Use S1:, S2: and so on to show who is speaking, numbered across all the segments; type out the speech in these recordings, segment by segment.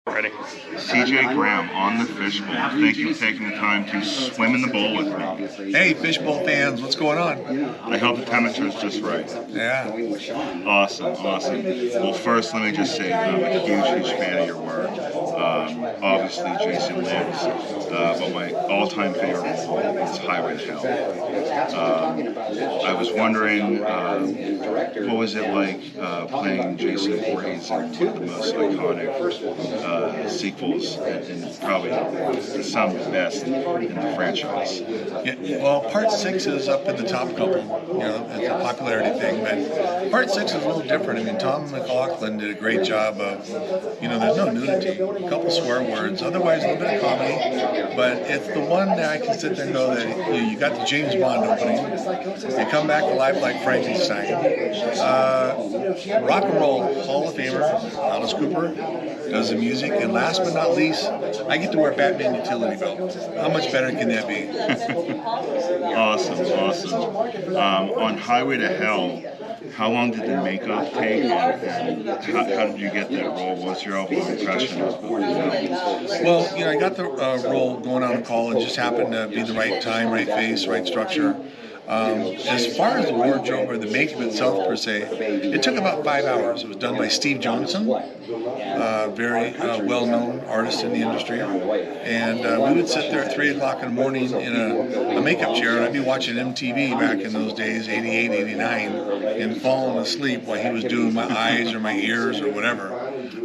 S1: Ready.
S2: CJ Graham on the Fisch Bowl. Thank you for taking the time to swim in the bowl with me.
S3: Hey, Fisch Bowl fans, what's going on?
S2: I hope the temperature is just right.
S3: Yeah.
S2: Awesome. Well, first, let me just say that I'm a huge fan of your work. Obviously, Jason lives, but my all-time favorite role is Highway to Hell. I was wondering, what was it like playing Jason Voorhees in one of the most iconic sequels and probably some of the best in the franchise?
S3: Yeah, well, Part 6 is up in the top couple. It's a popularity thing, but Part 6 is a little different. I mean, Tom McLaughlin did a great job of, there's no nudity, a couple swear words, otherwise a little bit of comedy, but it's the one that I can sit there and go that you got the James Bond opening, you come back to life like Frankenstein, rock and roll Hall of Famer Alice Cooper does the music, and last but not least, I get to wear Batman utility belt. How much better can that be?
S2: Awesome. On Highway to Hell, how long did the makeup take, and how did you get that role? What's your overall impression of the film?
S3: Well, I got the role going out of college. Just happened to be the right time, right face, right structure. As far as the wardrobe or the makeup itself per se, it took about 5 hours. It was done by Steve Johnson, very well-known artist in the industry. And we would sit there at 3 o'clock in the morning in a makeup chair, and I'd be watching MTV back in those days, 88, 89, and falling asleep while he was doing my eyes or my ears or whatever.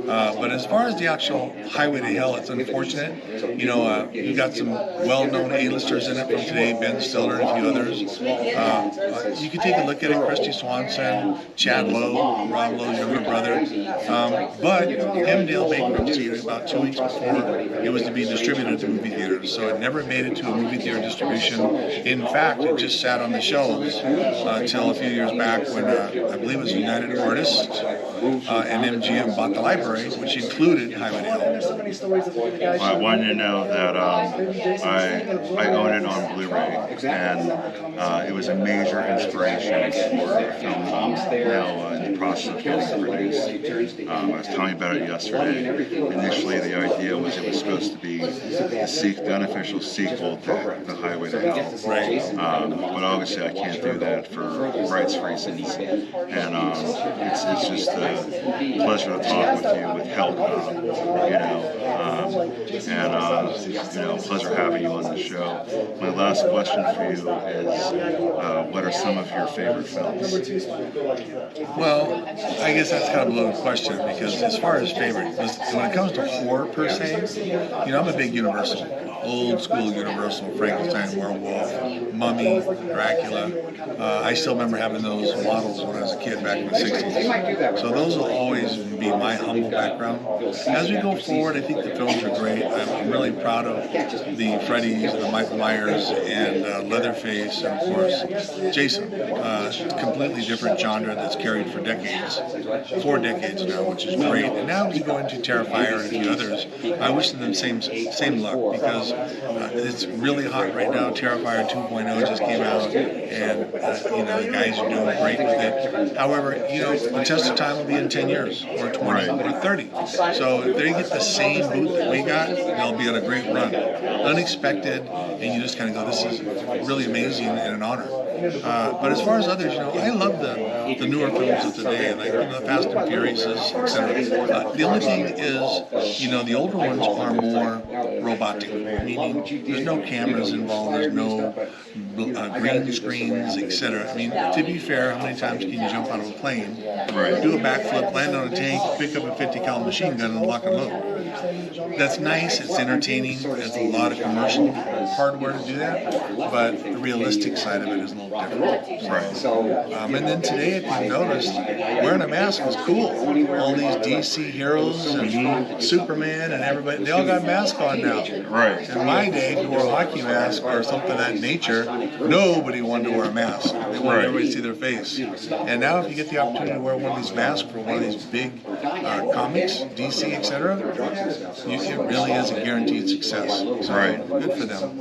S3: But as far as the actual Highway to Hell, it's unfortunate. You got some well-known A-listers in it from today, Ben Stiller and a few others. You can take a look at it, Christy Swanson, Chad Lowe, Rob Lowe's younger brother. But him and Dale bankruptcy about 2 weeks before it was to be distributed to movie theaters. So it never made it to a movie theater distribution. In fact, it just sat on the shelves until a few years back when I believe it was United Artists and MGM bought the library, which included Highway to Hell.
S2: Well, I wanted to know that I own it on Blu-ray, and it was a major inspiration for a film now in the process of getting produced. I was telling you about it yesterday. Initially, the idea was it was supposed to be the unofficial sequel to The Highway to Hell.
S3: Right.
S2: But obviously, I can't do that for rights reasons, and it's just a pleasure to talk with you with Hellcop, pleasure having you on the show. My last question for you is, what are some of your favorite films?
S3: Well, I guess that's kind of a loaded question, because as far as favorite, when it comes to horror per se, I'm a big Universal, old school Universal, Frankenstein, Werewolf, Mummy, Dracula. I still remember having those models when I was a kid back in the 60s. So those will always be my humble background. As we go forward, I think the films are great. I'm really proud of the Freddys, the Michael Myers, and Leatherface, and of course Jason. Completely different genre that's carried for decades, 4 decades now, which is great. And now we go into Terrifier and a few others. I wish them same luck, because it's really hot right now. Terrifier 2.0 just came out, and the guys are doing great with it. However, the test of time will be in 10 years, or 20, or 30. So if they get the same boot that we got, they'll be on a great run. Unexpected, and you just kind of go, this is really amazing and an honor. But as far as others, I love the newer films of today, like the Fast and Furious, etc. The only thing is, the older ones are more robotic, meaning there's no cameras involved, there's no green screens, etc. I mean, to be fair, how many times can you jump out of a plane, do a backflip, land on a tank, pick up a 50 cal machine gun, and lock and load? That's nice, it's entertaining, there's a lot of commercial hardware to do that, but the realistic side of it is a little different. And then today, if you noticed, wearing a mask is cool. All these DC heroes and Superman and everybody, they all got masks on now.
S2: Right.
S3: In my day, if you wore a hockey mask or something of that nature, nobody wanted to wear a mask. They wanted everybody to see their face. And now if you get the opportunity to wear one of these masks for one of these big comics, DC, etc., it really is a guaranteed success. So good for them.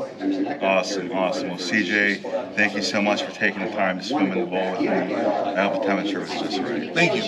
S2: Awesome. Well, CJ, thank you so much for taking the time to swim in the bowl with me. I hope the temperature was just right.
S3: Thank you.